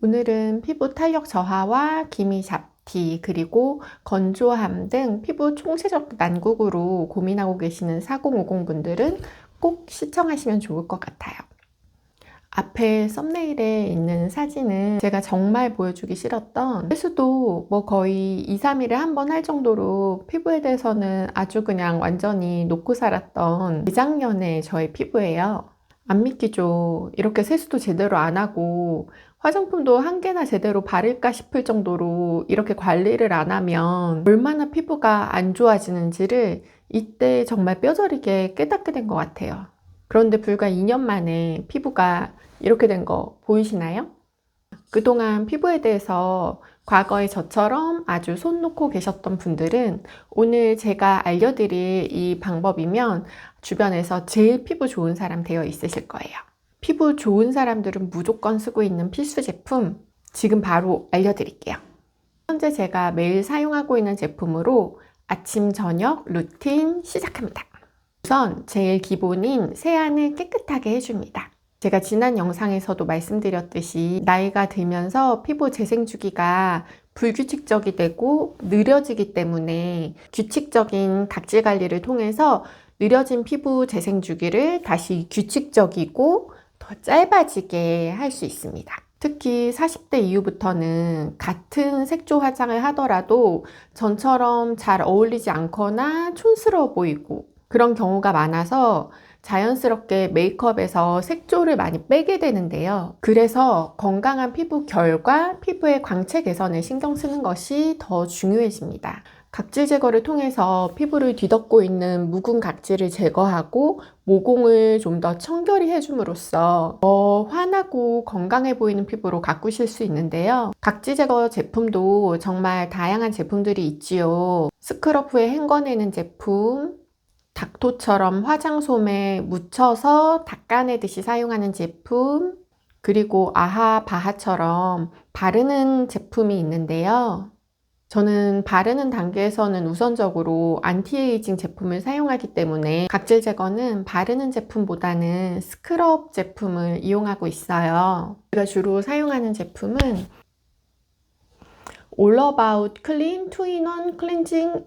오늘은 피부 탄력 저하와 기미 잡티 그리고 건조함 등 피부 총체적 난국으로 고민하고 계시는 4050 분들은 꼭 시청하시면 좋을 것 같아요. 앞에 썸네일에 있는 사진은 제가 정말 보여주기 싫었던, 세수도 거의 2, 3일에 한 번 할 정도로 피부에 대해서는 아주 그냥 완전히 놓고 살았던 재작년의 저의 피부예요. 안 믿기죠? 이렇게 세수도 제대로 안 하고 화장품도 한 개나 제대로 바를까 싶을 정도로 이렇게 관리를 안 하면 얼마나 피부가 안 좋아지는지를 이때 정말 뼈저리게 깨닫게 된 것 같아요. 그런데 불과 2년 만에 피부가 이렇게 된 거 보이시나요? 그동안 피부에 대해서 과거에 저처럼 아주 손 놓고 계셨던 분들은 오늘 제가 알려드릴 이 방법이면 주변에서 제일 피부 좋은 사람 되어 있으실 거예요. 피부 좋은 사람들은 무조건 쓰고 있는 필수 제품 지금 바로 알려드릴게요. 현재 제가 매일 사용하고 있는 제품으로 아침 저녁 루틴 시작합니다. 우선 제일 기본인 세안을 깨끗하게 해줍니다. 제가 지난 영상에서도 말씀드렸듯이 나이가 들면서 피부 재생 주기가 불규칙적이 되고 느려지기 때문에 규칙적인 각질 관리를 통해서 느려진 피부 재생 주기를 다시 규칙적이고 더 짧아지게 할 수 있습니다. 특히 40대 이후부터는 같은 색조 화장을 하더라도 전처럼 잘 어울리지 않거나 촌스러워 보이고 그런 경우가 많아서 자연스럽게 메이크업에서 색조를 많이 빼게 되는데요. 그래서 건강한 피부 결과 피부의 광채 개선에 신경 쓰는 것이 더 중요해집니다. 각질 제거를 통해서 피부를 뒤덮고 있는 묵은 각질을 제거하고 모공을 좀 더 청결히 해줌으로써 더 환하고 건강해 보이는 피부로 가꾸실 수 있는데요. 각질 제거 제품도 정말 다양한 제품들이 있지요. 스크럽 후에 헹궈내는 제품, 닥토처럼 화장솜에 묻혀서 닦아내듯이 사용하는 제품, 그리고 아하 바하처럼 바르는 제품이 있는데요. 저는 바르는 단계에서는 우선적으로 안티에이징 제품을 사용하기 때문에 각질 제거는 바르는 제품보다는 스크럽 제품을 이용하고 있어요. 제가 주로 사용하는 제품은 All About Clean 2-in-1 Cleansing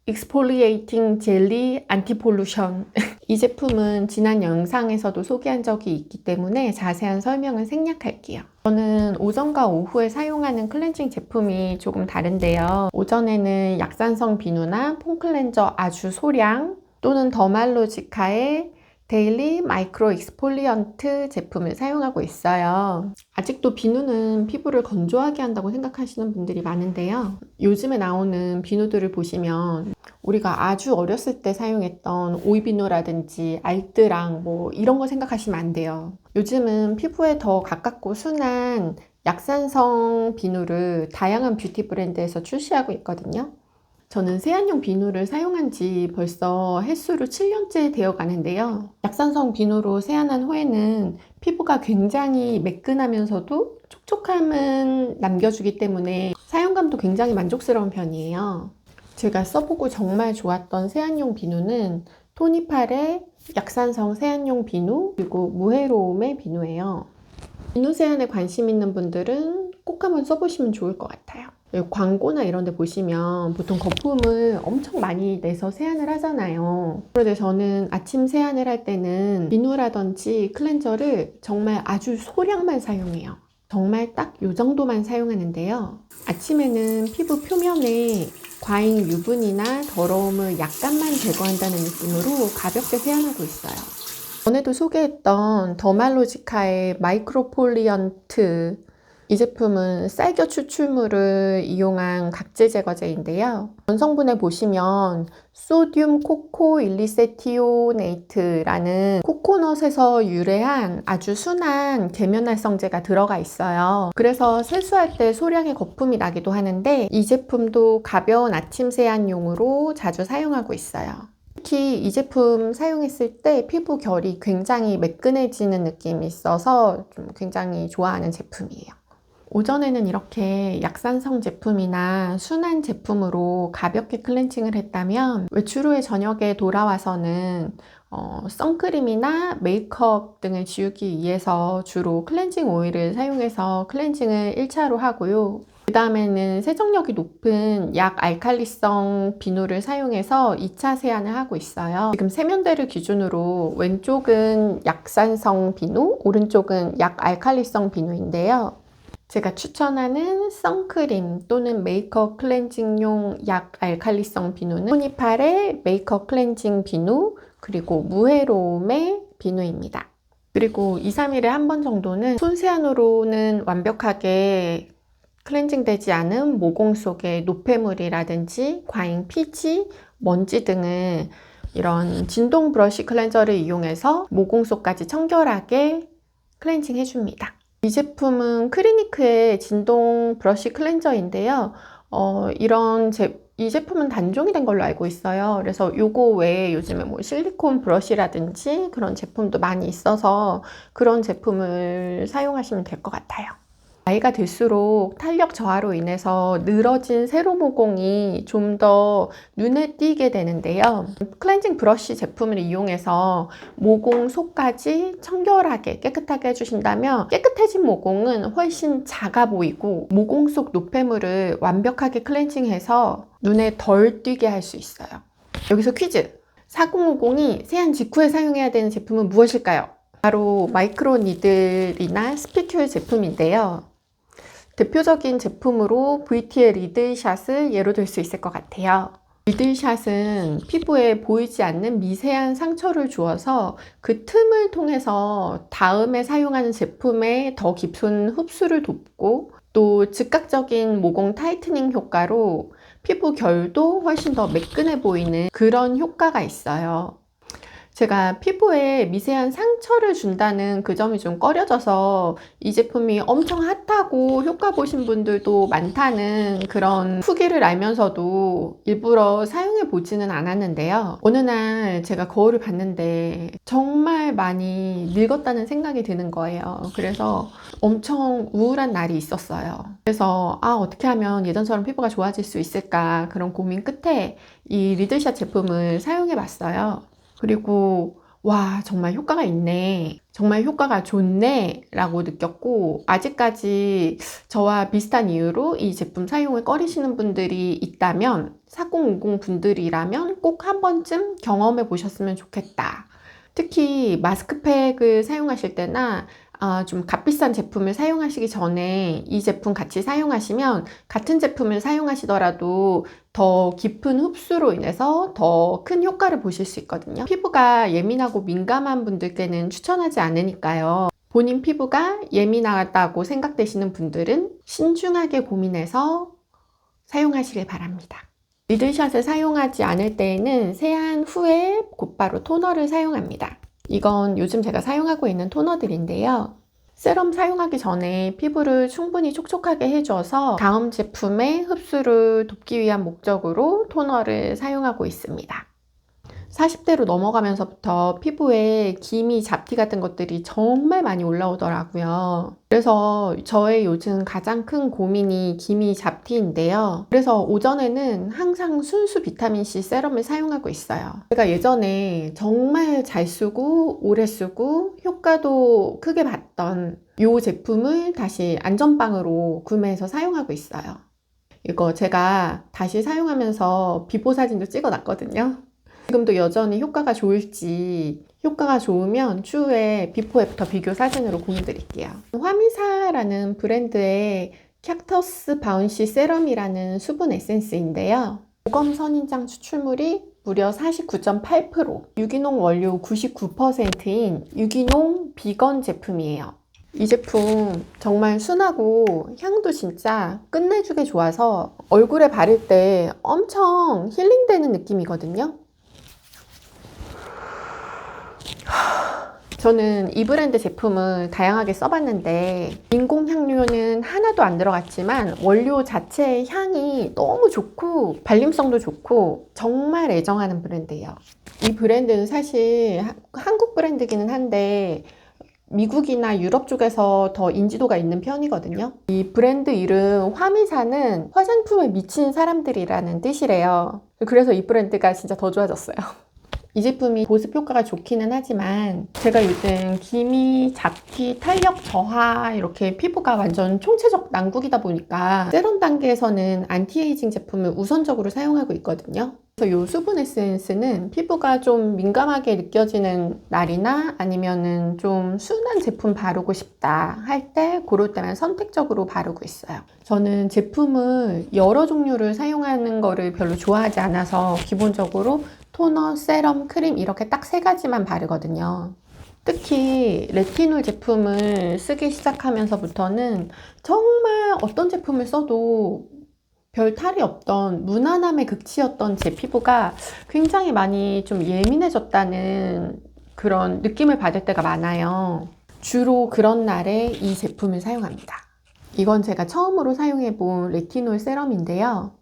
익스폴리에이팅 젤리 안티폴루션. 이 제품은 지난 영상에서도 소개한 적이 있기 때문에 자세한 설명은 생략할게요. 저는 오전과 오후에 사용하는 클렌징 제품이 조금 다른데요. 오전에는 약산성 비누나 폼클렌저 아주 소량 또는 더말로지카의 데일리 마이크로 익스폴리언트 제품을 사용하고 있어요. 아직도 비누는 피부를 건조하게 한다고 생각하시는 분들이 많은데요. 요즘에 나오는 비누들을 보시면 우리가 아주 어렸을 때 사용했던 오이비누라든지 알뜨랑 이런 거 생각하시면 안 돼요. 요즘은 피부에 더 가깝고 순한 약산성 비누를 다양한 뷰티 브랜드에서 출시하고 있거든요. 저는 세안용 비누를 사용한 지 벌써 횟수로 7년째 되어 가는데요. 약산성 비누로 세안한 후에는 피부가 굉장히 매끈하면서도 촉촉함은 남겨주기 때문에 사용감도 굉장히 만족스러운 편이에요. 제가 써보고 정말 좋았던 세안용 비누는 토니팔의 약산성 세안용 비누 그리고 무해로움의 비누예요. 비누 세안에 관심 있는 분들은 꼭 한번 써보시면 좋을 것 같아요. 광고나 이런 데 보시면 보통 거품을 엄청 많이 내서 세안을 하잖아요. 그런데 저는 아침 세안을 할 때는 비누라든지 클렌저를 정말 아주 소량만 사용해요. 정말 딱 이 정도만 사용하는데요. 아침에는 피부 표면에 과잉 유분이나 더러움을 약간만 제거한다는 느낌으로 가볍게 세안하고 있어요. 전에도 소개했던 더말로지카의 마이크로폴리언트, 이 제품은 쌀겨 추출물을 이용한 각질 제거제인데요. 원성분에 보시면 소듐 코코 일리세티오네이트라는 코코넛에서 유래한 아주 순한 계면활성제가 들어가 있어요. 그래서 세수할 때 소량의 거품이 나기도 하는데 이 제품도 가벼운 아침 세안용으로 자주 사용하고 있어요. 특히 이 제품 사용했을 때 피부 결이 굉장히 매끈해지는 느낌이 있어서 좀 굉장히 좋아하는 제품이에요. 오전에는 이렇게 약산성 제품이나 순한 제품으로 가볍게 클렌징을 했다면 외출 후에 저녁에 돌아와서는 선크림이나 메이크업 등을 지우기 위해서 주로 클렌징 오일을 사용해서 클렌징을 1차로 하고요. 그 다음에는 세정력이 높은 약 알칼리성 비누를 사용해서 2차 세안을 하고 있어요. 지금 세면대를 기준으로 왼쪽은 약산성 비누, 오른쪽은 약 알칼리성 비누인데요. 제가 추천하는 선크림 또는 메이크업 클렌징용 약 알칼리성 비누는 토니팔의 메이크업 클렌징 비누, 그리고 무해로움의 비누입니다. 그리고 2, 3일에 한 번 정도는 손세안으로는 완벽하게 클렌징 되지 않은 모공 속의 노폐물이라든지 과잉 피지, 먼지 등을 이런 진동 브러쉬 클렌저를 이용해서 모공 속까지 청결하게 클렌징 해줍니다. 이 제품은 크리니크의 진동 브러쉬 클렌저인데요. 이 제품은 단종이 된 걸로 알고 있어요. 그래서 요거 외에 요즘에 뭐 실리콘 브러쉬라든지 그런 제품도 많이 있어서 그런 제품을 사용하시면 될 것 같아요. 나이가 들수록 탄력 저하로 인해서 늘어진 세로 모공이 좀 더 눈에 띄게 되는데요. 클렌징 브러쉬 제품을 이용해서 모공 속까지 청결하게 깨끗하게 해주신다면 깨끗해진 모공은 훨씬 작아 보이고 모공 속 노폐물을 완벽하게 클렌징해서 눈에 덜 띄게 할 수 있어요. 여기서 퀴즈! 4050이 세안 직후에 사용해야 되는 제품은 무엇일까요? 바로 마이크로 니들이나 스피큘 제품인데요. 대표적인 제품으로 VT의 리들샷을 예로 들 수 있을 것 같아요. 리들샷은 피부에 보이지 않는 미세한 상처를 주어서 그 틈을 통해서 다음에 사용하는 제품의 더 깊은 흡수를 돕고 또 즉각적인 모공 타이트닝 효과로 피부 결도 훨씬 더 매끈해 보이는 그런 효과가 있어요. 제가 피부에 미세한 상처를 준다는 그 점이 좀 꺼려져서 이 제품이 엄청 핫하고 효과 보신 분들도 많다는 그런 후기를 알면서도 일부러 사용해 보지는 않았는데요. 어느 날 제가 거울을 봤는데 정말 많이 늙었다는 생각이 드는 거예요. 그래서 엄청 우울한 날이 있었어요. 그래서 어떻게 하면 예전처럼 피부가 좋아질 수 있을까 그런 고민 끝에 이 리들샷 제품을 사용해 봤어요. 그리고 와, 정말 효과가 있네, 정말 효과가 좋네 라고 느꼈고, 아직까지 저와 비슷한 이유로 이 제품 사용을 꺼리시는 분들이 있다면 4050 분들이라면 꼭 한 번쯤 경험해 보셨으면 좋겠다. 특히 마스크팩을 사용하실 때나 좀 값비싼 제품을 사용하시기 전에 이 제품 같이 사용하시면 같은 제품을 사용하시더라도 더 깊은 흡수로 인해서 더 큰 효과를 보실 수 있거든요. 피부가 예민하고 민감한 분들께는 추천하지 않으니까요. 본인 피부가 예민하다고 생각되시는 분들은 신중하게 고민해서 사용하시길 바랍니다. 리들샷을 사용하지 않을 때에는 세안 후에 곧바로 토너를 사용합니다. 이건 요즘 제가 사용하고 있는 토너들인데요. 세럼 사용하기 전에 피부를 충분히 촉촉하게 해줘서 다음 제품의 흡수를 돕기 위한 목적으로 토너를 사용하고 있습니다. 40대로 넘어가면서부터 피부에 기미, 잡티 같은 것들이 정말 많이 올라오더라고요. 그래서 저의 요즘 가장 큰 고민이 기미, 잡티인데요. 그래서 오전에는 항상 순수 비타민C 세럼을 사용하고 있어요. 제가 예전에 정말 잘 쓰고 오래 쓰고 효과도 크게 봤던 이 제품을 다시 안전빵으로 구매해서 사용하고 있어요. 이거 제가 다시 사용하면서 비포 사진도 찍어 놨거든요. 지금도 여전히 효과가 좋을지, 효과가 좋으면 추후에 비포 애프터 비교 사진으로 공유드릴게요. 화미사라는 브랜드의 캡터스 바운시 세럼이라는 수분 에센스인데요. 고검 선인장 추출물이 무려 49.8%, 유기농 원료 99%인 유기농 비건 제품이에요. 이 제품 정말 순하고 향도 진짜 끝내주게 좋아서 얼굴에 바를 때 엄청 힐링되는 느낌이거든요. 저는 이 브랜드 제품을 다양하게 써봤는데 인공향료는 하나도 안 들어갔지만 원료 자체의 향이 너무 좋고 발림성도 좋고 정말 애정하는 브랜드예요. 이 브랜드는 사실 한국 브랜드기는 한데 미국이나 유럽 쪽에서 더 인지도가 있는 편이거든요. 이 브랜드 이름 화미사는 화장품에 미친 사람들이라는 뜻이래요. 그래서 이 브랜드가 진짜 더 좋아졌어요. 이 제품이 보습 효과가 좋기는 하지만 제가 요즘 기미, 잡티, 탄력 저하 이렇게 피부가 완전 총체적 난국이다 보니까 세럼 단계에서는 안티에이징 제품을 우선적으로 사용하고 있거든요. 그래서 이 수분 에센스는 피부가 좀 민감하게 느껴지는 날이나 아니면은 좀 순한 제품 바르고 싶다 할 때 그럴 때만 선택적으로 바르고 있어요. 저는 제품을 여러 종류를 사용하는 거를 별로 좋아하지 않아서 기본적으로 토너, 세럼, 크림 이렇게 딱 3가지만 바르거든요. 특히 레티놀 제품을 쓰기 시작하면서부터는 정말 어떤 제품을 써도 별 탈이 없던 무난함의 극치였던 제 피부가 굉장히 많이 좀 예민해졌다는 그런 느낌을 받을 때가 많아요. 주로 그런 날에 이 제품을 사용합니다. 이건 제가 처음으로 사용해 본 레티놀 세럼인데요.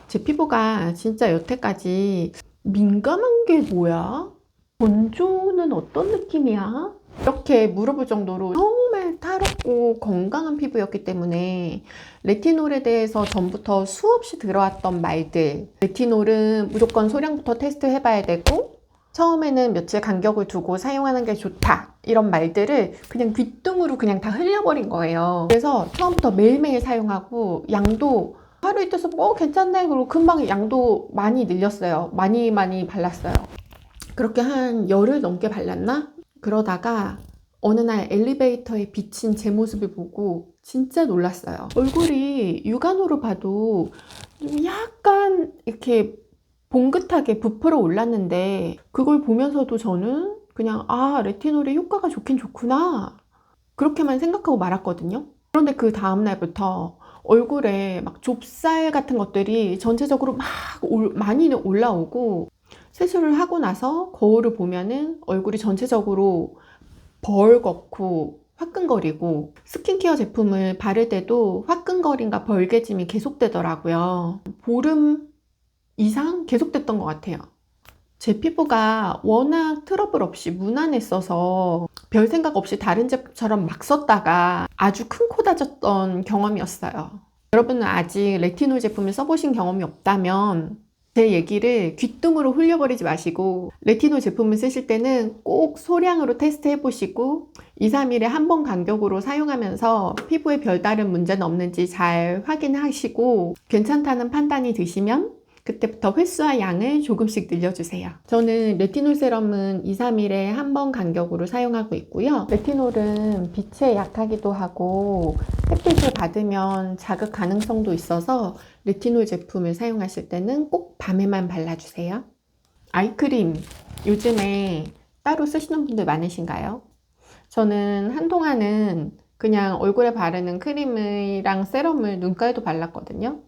제 피부가 진짜 여태까지 민감한 게 뭐야? 건조는 어떤 느낌이야? 이렇게 물어볼 정도로 정말 탈없고 건강한 피부였기 때문에 레티놀에 대해서 전부터 수없이 들어왔던 말들, 레티놀은 무조건 소량부터 테스트 해봐야 되고 처음에는 며칠 간격을 두고 사용하는 게 좋다 이런 말들을 그냥 귓등으로 그냥 다 흘려버린 거예요. 그래서 처음부터 매일매일 사용하고 양도 하루 이틀 뭐 괜찮네 그러고 금방 양도 많이 늘렸어요. 많이 발랐어요. 그렇게 한 열흘 넘게 발랐나? 그러다가 어느 날 엘리베이터에 비친 제 모습을 보고 진짜 놀랐어요. 얼굴이 육안으로 봐도 약간 이렇게 봉긋하게 부풀어 올랐는데 그걸 보면서도 저는 그냥 레티놀이 효과가 좋긴 좋구나 그렇게만 생각하고 말았거든요. 그런데 그 다음날부터 얼굴에 막 좁쌀 같은 것들이 전체적으로 막 많이 올라오고 세수를 하고 나서 거울을 보면은 얼굴이 전체적으로 벌겋고 화끈거리고 스킨케어 제품을 바를 때도 화끈거림과 벌개짐이 계속되더라고요. 보름 이상 계속됐던 것 같아요. 제 피부가 워낙 트러블 없이 무난했어서 별 생각 없이 다른 제품처럼 막 썼다가 아주 큰 코 다졌던 경험이었어요. 여러분은 아직 레티놀 제품을 써보신 경험이 없다면 제 얘기를 귓등으로 흘려버리지 마시고 레티놀 제품을 쓰실 때는 꼭 소량으로 테스트 해보시고 2, 3일에 한 번 간격으로 사용하면서 피부에 별다른 문제는 없는지 잘 확인하시고 괜찮다는 판단이 드시면 그때부터 횟수와 양을 조금씩 늘려주세요. 저는 레티놀 세럼은 2, 3일에 한 번 간격으로 사용하고 있고요. 레티놀은 빛에 약하기도 하고 햇빛을 받으면 자극 가능성도 있어서 레티놀 제품을 사용하실 때는 꼭 밤에만 발라주세요. 아이크림 요즘에 따로 쓰시는 분들 많으신가요? 저는 한동안은 그냥 얼굴에 바르는 크림이랑 세럼을 눈가에도 발랐거든요.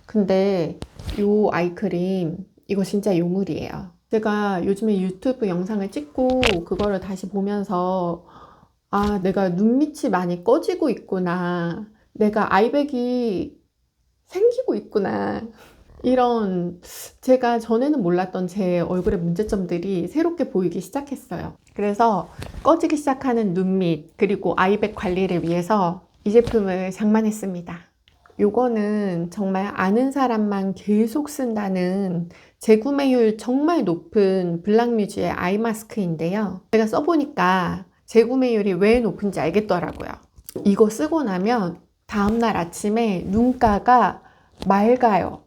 근데 이 아이크림 이거 진짜 요물이에요. 제가 요즘에 유튜브 영상을 찍고 그거를 다시 보면서 내가 눈밑이 많이 꺼지고 있구나, 내가 아이백이 생기고 있구나, 이런 제가 전에는 몰랐던 제 얼굴의 문제점들이 새롭게 보이기 시작했어요. 그래서 꺼지기 시작하는 눈밑 그리고 아이백 관리를 위해서 이 제품을 장만했습니다. 요거는 정말 아는 사람만 계속 쓴다는 재구매율 정말 높은 블랑뮤즈의 아이 마스크인데요. 제가 써보니까 재구매율이 왜 높은지 알겠더라고요. 이거 쓰고 나면 다음날 아침에 눈가가 맑아요.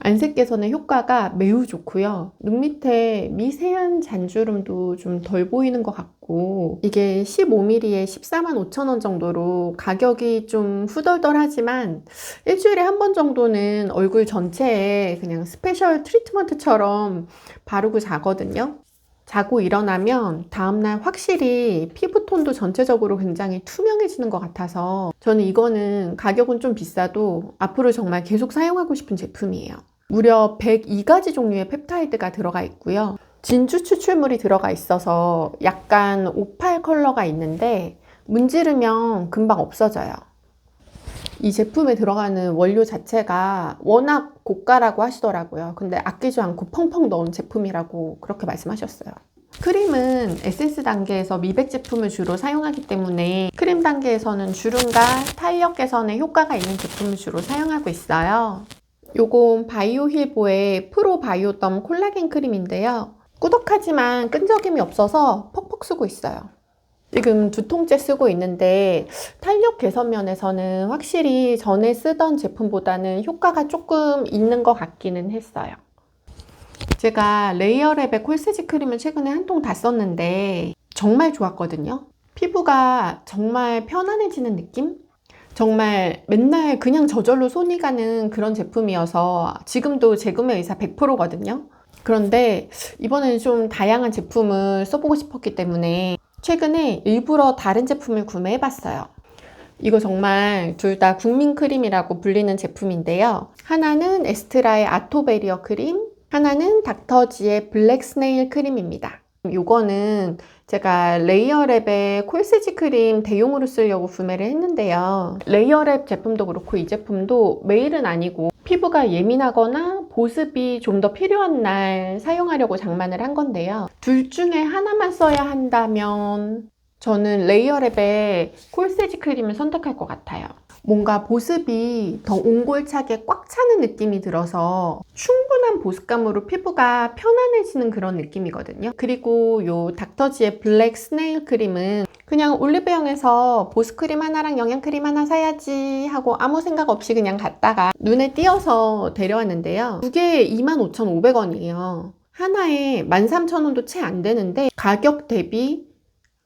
안색 개선의 효과가 매우 좋고요. 눈 밑에 미세한 잔주름도 좀 덜 보이는 것 같고 이게 15ml에 145,000원 정도로 가격이 좀 후덜덜하지만 일주일에 한 번 정도는 얼굴 전체에 그냥 스페셜 트리트먼트처럼 바르고 자거든요. 자고 일어나면 다음날 확실히 피부톤도 전체적으로 굉장히 투명해지는 것 같아서 저는 이거는 가격은 좀 비싸도 앞으로 정말 계속 사용하고 싶은 제품이에요. 무려 102가지 종류의 펩타이드가 들어가 있고요. 진주 추출물이 들어가 있어서 약간 오팔 컬러가 있는데 문지르면 금방 없어져요. 이 제품에 들어가는 원료 자체가 워낙 고가라고 하시더라고요. 근데 아끼지 않고 펑펑 넣은 제품이라고 그렇게 말씀하셨어요. 크림은 에센스 단계에서 미백 제품을 주로 사용하기 때문에 크림 단계에서는 주름과 탄력 개선에 효과가 있는 제품을 주로 사용하고 있어요. 요건 바이오힐보의 프로 바이오덤 콜라겐 크림인데요. 꾸덕하지만 끈적임이 없어서 퍽퍽 쓰고 있어요. 지금 2통째 쓰고 있는데 탄력 개선 면에서는 확실히 전에 쓰던 제품보다는 효과가 조금 있는 것 같기는 했어요. 제가 레이어랩의 콜세지 크림을 최근에 한 통 다 썼는데 정말 좋았거든요. 피부가 정말 편안해지는 느낌? 정말 맨날 그냥 저절로 손이 가는 그런 제품이어서 지금도 재구매 의사 100%거든요. 그런데 이번에는 좀 다양한 제품을 써보고 싶었기 때문에 최근에 일부러 다른 제품을 구매해봤어요. 이거 정말 둘 다 국민 크림이라고 불리는 제품인데요. 하나는 에스트라의 아토베리어 크림, 하나는 닥터지의 블랙 스네일 크림입니다. 이거는 제가 레이어랩의 콜세지 크림 대용으로 쓰려고 구매를 했는데요. 레이어랩 제품도 그렇고 이 제품도 매일은 아니고 피부가 예민하거나 보습이 좀 더 필요한 날 사용하려고 장만을 한 건데요. 둘 중에 하나만 써야 한다면 저는 레이어랩의 콜세지 크림을 선택할 것 같아요. 뭔가 보습이 더 옹골차게 꽉 차는 느낌이 들어서 충분한 보습감으로 피부가 편안해지는 그런 느낌이거든요. 그리고 요 닥터지의 블랙 스네일 크림은 그냥 올리브영에서 보습크림 하나랑 영양크림 하나 사야지 하고 아무 생각 없이 그냥 갔다가 눈에 띄어서 데려왔는데요. 두 개에 25,500원이에요. 하나에 13,000원도 채 안 되는데 가격 대비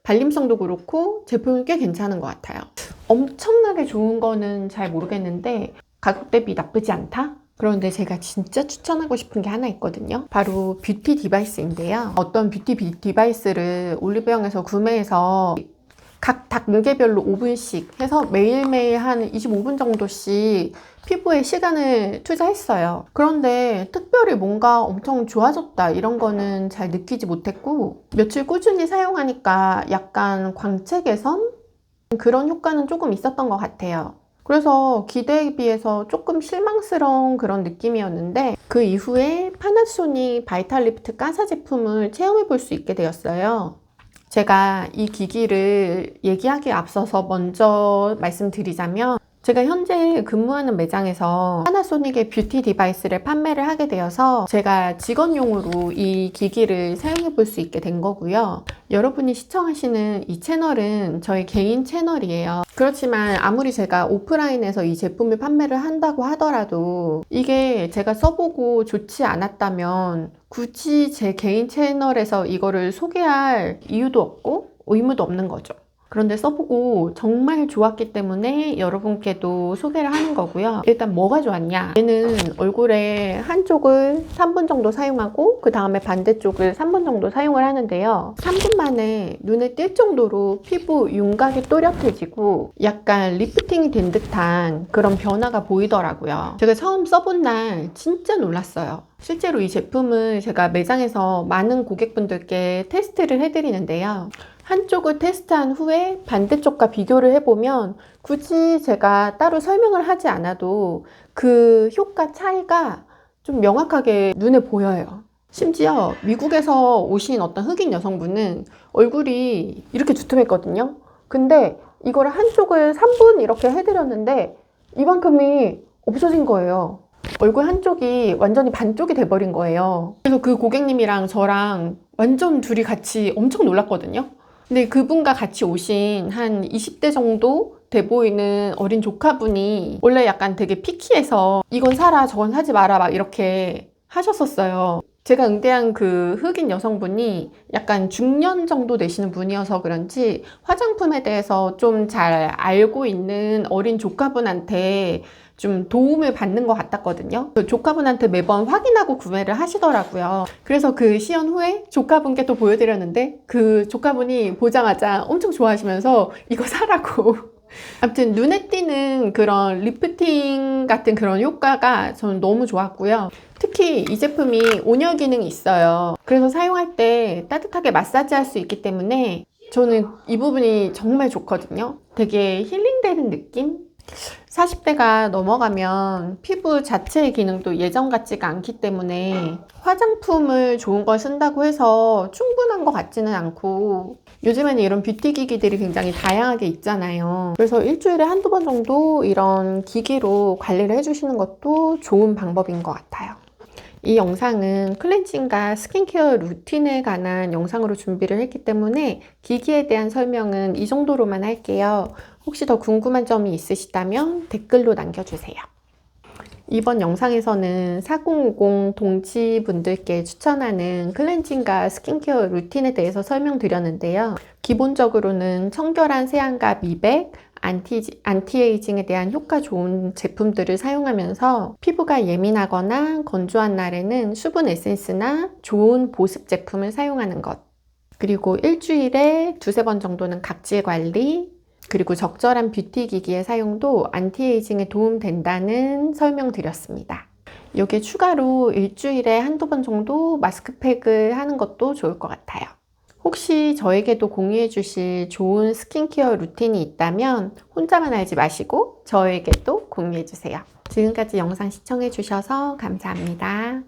발림성도 그렇고 제품이 꽤 괜찮은 것 같아요. 엄청나게 좋은 거는 잘 모르겠는데 가격 대비 나쁘지 않다? 그런데 제가 진짜 추천하고 싶은 게 하나 있거든요. 바로 뷰티 디바이스인데요. 어떤 뷰티 디바이스를 올리브영에서 구매해서 각 단계별로 5분씩 해서 매일매일 한 25분 정도씩 피부에 시간을 투자했어요. 그런데 특별히 뭔가 엄청 좋아졌다 이런 거는 잘 느끼지 못했고 며칠 꾸준히 사용하니까 약간 광채 개선? 그런 효과는 조금 있었던 것 같아요. 그래서 기대에 비해서 조금 실망스러운 그런 느낌이었는데 그 이후에 파나소닉 바이탈리프트 가사 제품을 체험해 볼 수 있게 되었어요. 제가 이 기기를 얘기하기에 앞서서 먼저 말씀드리자면 제가 현재 근무하는 매장에서 파나소닉의 뷰티 디바이스를 판매를 하게 되어서 제가 직원용으로 이 기기를 사용해 볼 수 있게 된 거고요. 여러분이 시청하시는 이 채널은 저희 개인 채널이에요. 그렇지만 아무리 제가 오프라인에서 이 제품을 판매를 한다고 하더라도 이게 제가 써보고 좋지 않았다면 굳이 제 개인 채널에서 이거를 소개할 이유도 없고 의무도 없는 거죠. 그런데 써보고 정말 좋았기 때문에 여러분께도 소개를 하는 거고요. 일단 뭐가 좋았냐? 얘는 얼굴에 한쪽을 3분 정도 사용하고 그 다음에 반대쪽을 3분 정도 사용을 하는데요. 3분 만에 눈에 띌 정도로 피부 윤곽이 또렷해지고 약간 리프팅이 된 듯한 그런 변화가 보이더라고요. 제가 처음 써본 날 진짜 놀랐어요. 실제로 이 제품을 제가 매장에서 많은 고객분들께 테스트를 해드리는데요. 한쪽을 테스트한 후에 반대쪽과 비교를 해보면 굳이 제가 따로 설명을 하지 않아도 그 효과 차이가 좀 명확하게 눈에 보여요. 심지어 미국에서 오신 어떤 흑인 여성분은 얼굴이 이렇게 두툼했거든요. 근데 이거를 한쪽을 3분 이렇게 해드렸는데 이만큼이 없어진 거예요. 얼굴 한쪽이 완전히 반쪽이 돼버린 거예요. 그래서 그 고객님이랑 저랑 완전 둘이 같이 엄청 놀랐거든요. 근데 그분과 같이 오신 한 20대 정도 돼 보이는 어린 조카분이 원래 약간 되게 피키해서 이건 사라 저건 사지 마라 막 이렇게 하셨었어요. 제가 응대한 그 흑인 여성분이 약간 중년 정도 되시는 분이어서 그런지 화장품에 대해서 좀 잘 알고 있는 어린 조카분한테 좀 도움을 받는 것 같았거든요. 그 조카분한테 매번 확인하고 구매를 하시더라고요. 그래서 그 시연 후에 조카분께 또 보여드렸는데 그 조카분이 보자마자 엄청 좋아하시면서 이거 사라고. 아무튼 눈에 띄는 그런 리프팅 같은 그런 효과가 저는 너무 좋았고요. 특히 이 제품이 온열 기능이 있어요. 그래서 사용할 때 따뜻하게 마사지할 수 있기 때문에 저는 이 부분이 정말 좋거든요. 되게 힐링되는 느낌? 40대가 넘어가면 피부 자체의 기능도 예전 같지가 않기 때문에 화장품을 좋은 걸 쓴다고 해서 충분한 것 같지는 않고 요즘에는 이런 뷰티 기기들이 굉장히 다양하게 있잖아요. 그래서 일주일에 한두 번 정도 이런 기기로 관리를 해주시는 것도 좋은 방법인 것 같아요. 이 영상은 클렌징과 스킨케어 루틴에 관한 영상으로 준비를 했기 때문에 기기에 대한 설명은 이 정도로만 할게요. 혹시 더 궁금한 점이 있으시다면 댓글로 남겨주세요. 이번 영상에서는 4050 동치분들께 추천하는 클렌징과 스킨케어 루틴에 대해서 설명드렸는데요. 기본적으로는 청결한 세안과 미백, 안티에이징에 대한 효과 좋은 제품들을 사용하면서 피부가 예민하거나 건조한 날에는 수분 에센스나 좋은 보습 제품을 사용하는 것, 그리고 일주일에 두세 번 정도는 각질 관리, 그리고 적절한 뷰티 기기의 사용도 안티에이징에 도움된다는 설명드렸습니다. 여기에 추가로 일주일에 한두 번 정도 마스크팩을 하는 것도 좋을 것 같아요. 혹시 저에게도 공유해 주실 좋은 스킨케어 루틴이 있다면 혼자만 알지 마시고 저에게도 공유해 주세요. 지금까지 영상 시청해 주셔서 감사합니다.